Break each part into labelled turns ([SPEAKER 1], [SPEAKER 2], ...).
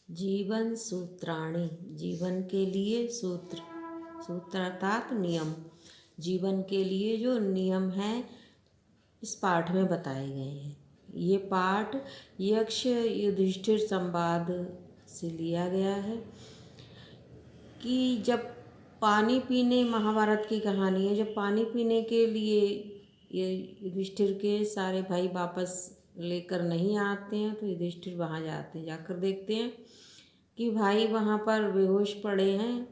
[SPEAKER 1] जीवन सूत्राणि, जीवन के लिए सूत्र, सूत्र अर्थात नियम। जीवन के लिए जो नियम हैं इस पाठ में बताए गए हैं। ये पाठ यक्ष युधिष्ठिर संवाद से लिया गया है कि जब पानी पीने, महाभारत की कहानी है, जब पानी पीने के लिए ये युधिष्ठिर के सारे भाई वापस लेकर नहीं आते हैं तो युधिष्ठिर वहाँ जाते हैं। जाकर देखते हैं कि भाई वहाँ पर बेहोश पड़े हैं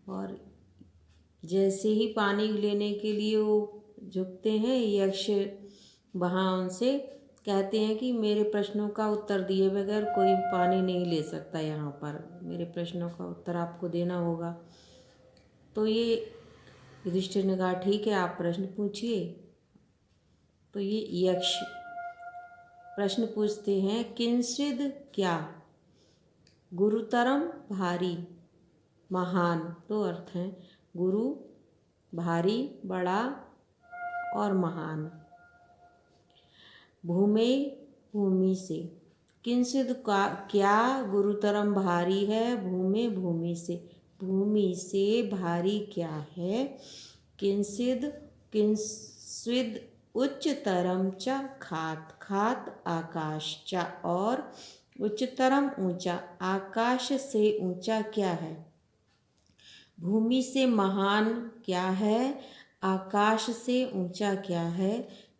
[SPEAKER 1] और जैसे ही पानी लेने के लिए वो झुकते हैं, यक्ष वहाँ उनसे कहते हैं कि मेरे प्रश्नों का उत्तर दिए बगैर कोई पानी नहीं ले सकता, यहाँ पर मेरे प्रश्नों का उत्तर आपको देना होगा। तो ये युधिष्ठिर ने कहा ठीक है, आप प्रश्न पूछिए। तो ये यक्ष प्रश्न पूछते हैं, किंचिद क्या, गुरुतरम भारी, महान। दो अर्थ हैं, गुरु भारी बड़ा और महान। भूमे भूमि से, किंचिद का क्या गुरुतरम भारी है, भूमे भूमि से, भूमि से भारी क्या है। किंचिद किंचिद उच्चतरम च खात, खात आकाश च, और उच्चतरम ऊंचा, आकाश से ऊंचा क्या है। भूमि से महान क्या है, आकाश से ऊंचा क्या है।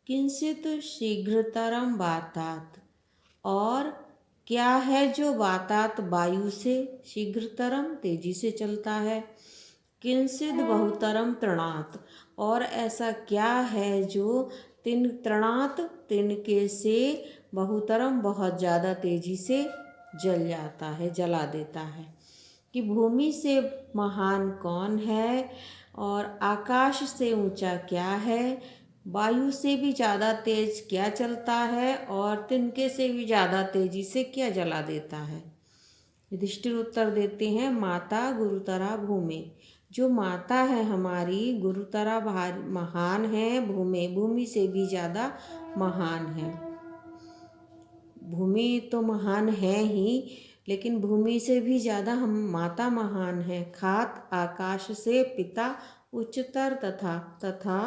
[SPEAKER 1] किंचित शीघ्रतरम वातात, और क्या है जो वातात वायु से शीघ्रतरम तेजी से चलता है। किंचित बहुतरम तृणात, और ऐसा क्या है जो तृणात तिनके से बहुतरम बहुत ज़्यादा तेजी से जल जाता है, जला देता है। कि भूमि से महान कौन है और आकाश से ऊंचा क्या है, वायु से भी ज़्यादा तेज क्या चलता है और तिनके से भी ज़्यादा तेजी से क्या जला देता है। युधिष्ठिर उत्तर देते हैं, माता गुरुतरा भूमि, जो माता है हमारी गुरुतरा महान है, भूमि भूमि से भी ज़्यादा महान है। भूमि तो महान है ही, लेकिन भूमि से भी ज़्यादा हम माता महान है। खात आकाश से, पिता उच्चतर तथा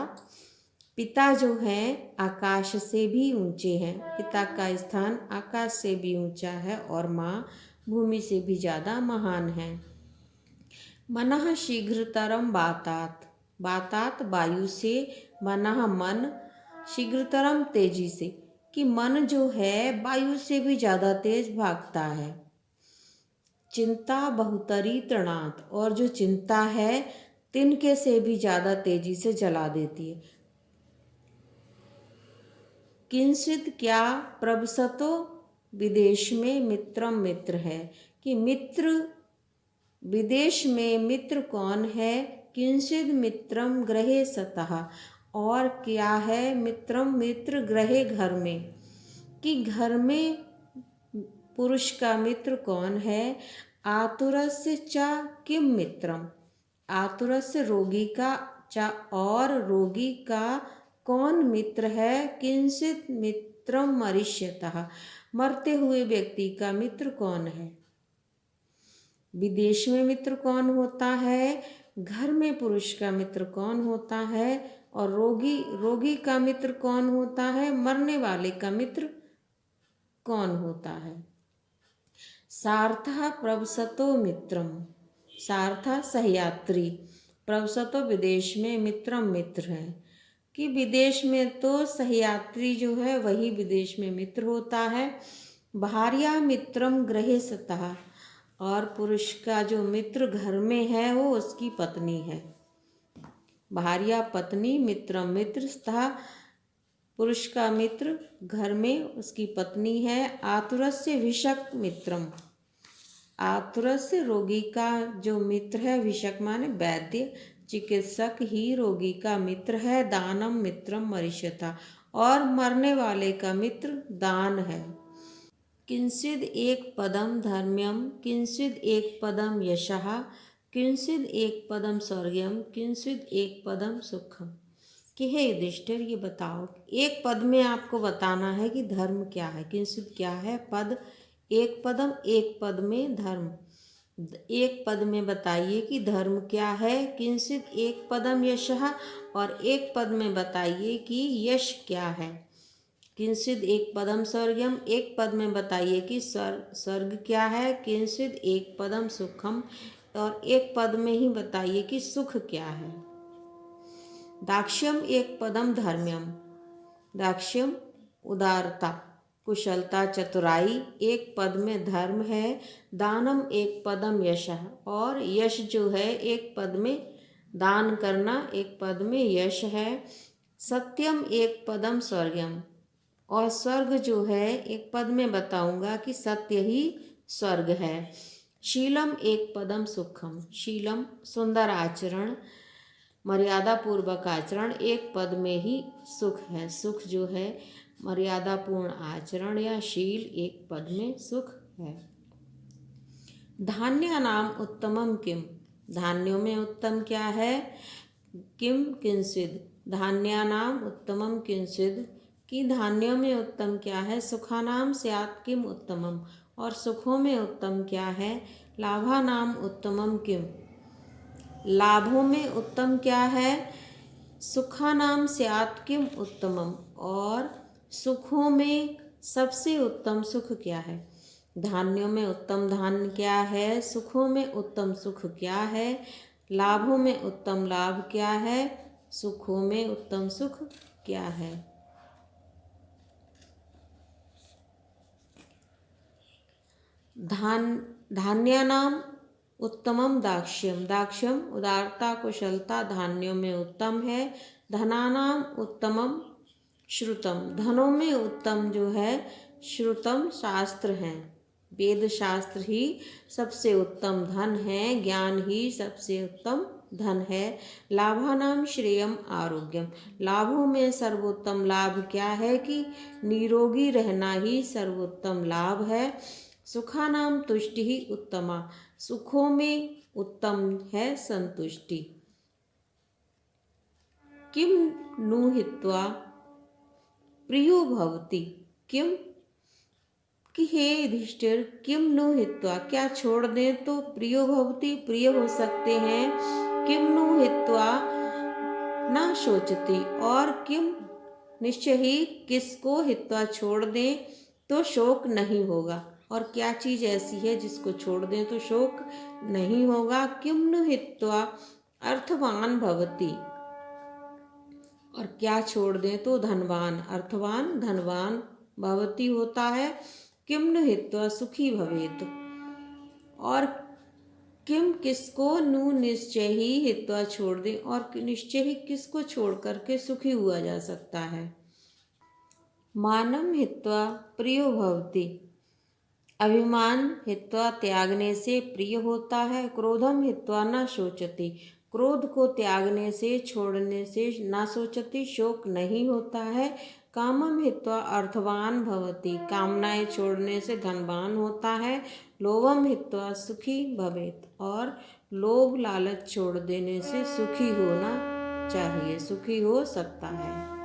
[SPEAKER 1] पिता जो है आकाश से भी ऊंचे हैं। पिता का स्थान आकाश से भी ऊंचा है और माँ भूमि से भी ज़्यादा महान है। मनः शीघ्रतरम वातात, वातात वायु से, मनः मन, शीघ्रतरम तेजी से, कि मन जो है वायु से भी ज़्यादा तेज भागता है। चिंता बहुतरी तृणात, और जो चिंता है तिनके से भी ज़्यादा तेजी से जला देती है। किंचित क्या प्रवसतो, विदेश में मित्रम मित्र है, कि मित्र विदेश में मित्र कौन है। किंचित मित्रम गृहे सतः, और क्या है मित्रम मित्र गृहे घर में, कि घर में पुरुष का मित्र कौन है। आतुरस्य च किम मित्रम, आतुरस्य रोगी का, च और रोगी का कौन मित्र है। किंचित मित्रम मरिष्यतः, मरते हुए व्यक्ति का मित्र कौन है। विदेश में मित्र कौन होता है, घर में पुरुष का मित्र कौन होता है, और रोगी का मित्र कौन होता है, मरने वाले का मित्र कौन होता है। सार्थः प्रवसतो मित्रम, सार्थः सहयात्री, प्रवसतो विदेश में, मित्रम मित्र है, कि विदेश में तो सहयात्री जो है वही विदेश में मित्र होता है। भार्या मित्रम गृहे सतः, और पुरुष का जो मित्र घर में है वो उसकी पत्नी है। भार्या पत्नी, मित्रम मित्र, तथा पुरुष का मित्र घर में उसकी पत्नी है। आतुरस्य विषक मित्रम, आतुरस्य रोगी का जो मित्र है, विषक माने वैद्य चिकित्सक ही रोगी का मित्र है। दानम मित्रम मरिष्यता, और मरने वाले का मित्र दान है। किंचिद एक पदम धर्म्यम, किंचिद एक पदम यशः, किंचिद एक पदम स्वर्गम, किंचिद एक पदम सुखम। कि हे युधिष्ठिर, ये बताओ, एक पद में आपको बताना है कि धर्म क्या है। किंचिद क्या है पद, एक पदम, एक पद में धर्म। एक पद में बताइए कि धर्म क्या है। किंचित एक पदम यशः, और एक पद में बताइए कि यश क्या है। किंचित एक पदम स्वर्गम, एक पद में बताइए कि स्वर्ग क्या है। किंचित एक पदम सुखम, और एक पद में ही बताइए कि सुख क्या है। दाक्ष्यम एक पदम धर्म्यम, दाक्ष्यम उदारता, कुशलता, चतुराई, एक पद में धर्म है। दानम एक पदम यशः, और यश जो है एक पद में दान करना, एक पद में यश है। सत्यम एक पदम स्वर्गम, और स्वर्ग जो है एक पद में बताऊंगा कि सत्य ही स्वर्ग है। शीलम एक पदम सुखम, शीलम सुंदर आचरण, मर्यादा पूर्वक आचरण, एक पद में ही सुख है। सुख जो है मर्यादा पूर्ण आचरण या शील, एक पद में सुख है। धान्य नाम उत्तमम किम, धान्यों में उत्तम क्या है। किम किंचिद, धान्यानाम उत्तमम किंचिद, कि धान्यों में उत्तम क्या है। सुखानाम स्यात् किम उत्तमम, और सुखों में उत्तम क्या है। लाभानाम उत्तमम किम, लाभों में उत्तम क्या है। सुखानाम स्यात् किम उत्तमम, और सुखों में सबसे उत्तम सुख क्या है। धान्यों में उत्तम धान्य क्या है, सुखों में उत्तम सुख क्या है, लाभों में उत्तम लाभ क्या है, सुखों में उत्तम सुख क्या है। धान्यानाम उत्तमम दाक्ष्यम, दाक्ष्यम उदारता, कुशलता, धान्यों में उत्तम है। धनानाम उत्तमम श्रुतम, धनों में उत्तम जो है श्रुतम शास्त्र हैं, वेद शास्त्र ही सबसे उत्तम धन है, ज्ञान ही सबसे उत्तम धन है। लाभानाम श्रेयम आरोग्यम, लाभों में सर्वोत्तम लाभ क्या है कि निरोगी रहना ही सर्वोत्तम लाभ है। सुखानाम तुष्टि ही उत्तमा, सुखों में उत्तम है संतुष्टि। किम नु हित्वा प्रियो भवति, किम कि हे युधिष्ठिर, किम नु हित्वा, क्या छोड़ दें तो प्रियो भवति प्रिय हो सकते हैं। किम नु हित्वा ना शोचति, और किम निश्चय ही किसको हित्वा छोड़ दें तो शोक नहीं होगा, और क्या चीज़ ऐसी है जिसको छोड़ दें तो शोक नहीं होगा। किम नु हित्वा अर्थवान भवति, और क्या छोड़ दें तो धनवान, अर्थवान धनवान भवती होता है। किम नु हित्वा सुखी भवेत, और किम किसको नु निश्चय ही हित्वा छोड़ दे, और निश्चय ही किसको छोड़ करके सुखी हुआ जा सकता है। मानम हित्वा प्रियो भवति, अभिमान हित्वा त्यागने से प्रिय होता है। क्रोधम हित्वा न शोचति, क्रोध को त्यागने से छोड़ने से ना सोचती, शोक नहीं होता है। कामम हित्वा अर्थवान भवति, कामनाएं छोड़ने से धनवान होता है। लोभम हित्वा सुखी भवेत, और लोभ लालच छोड़ देने से सुखी होना चाहिए, सुखी हो सकता है।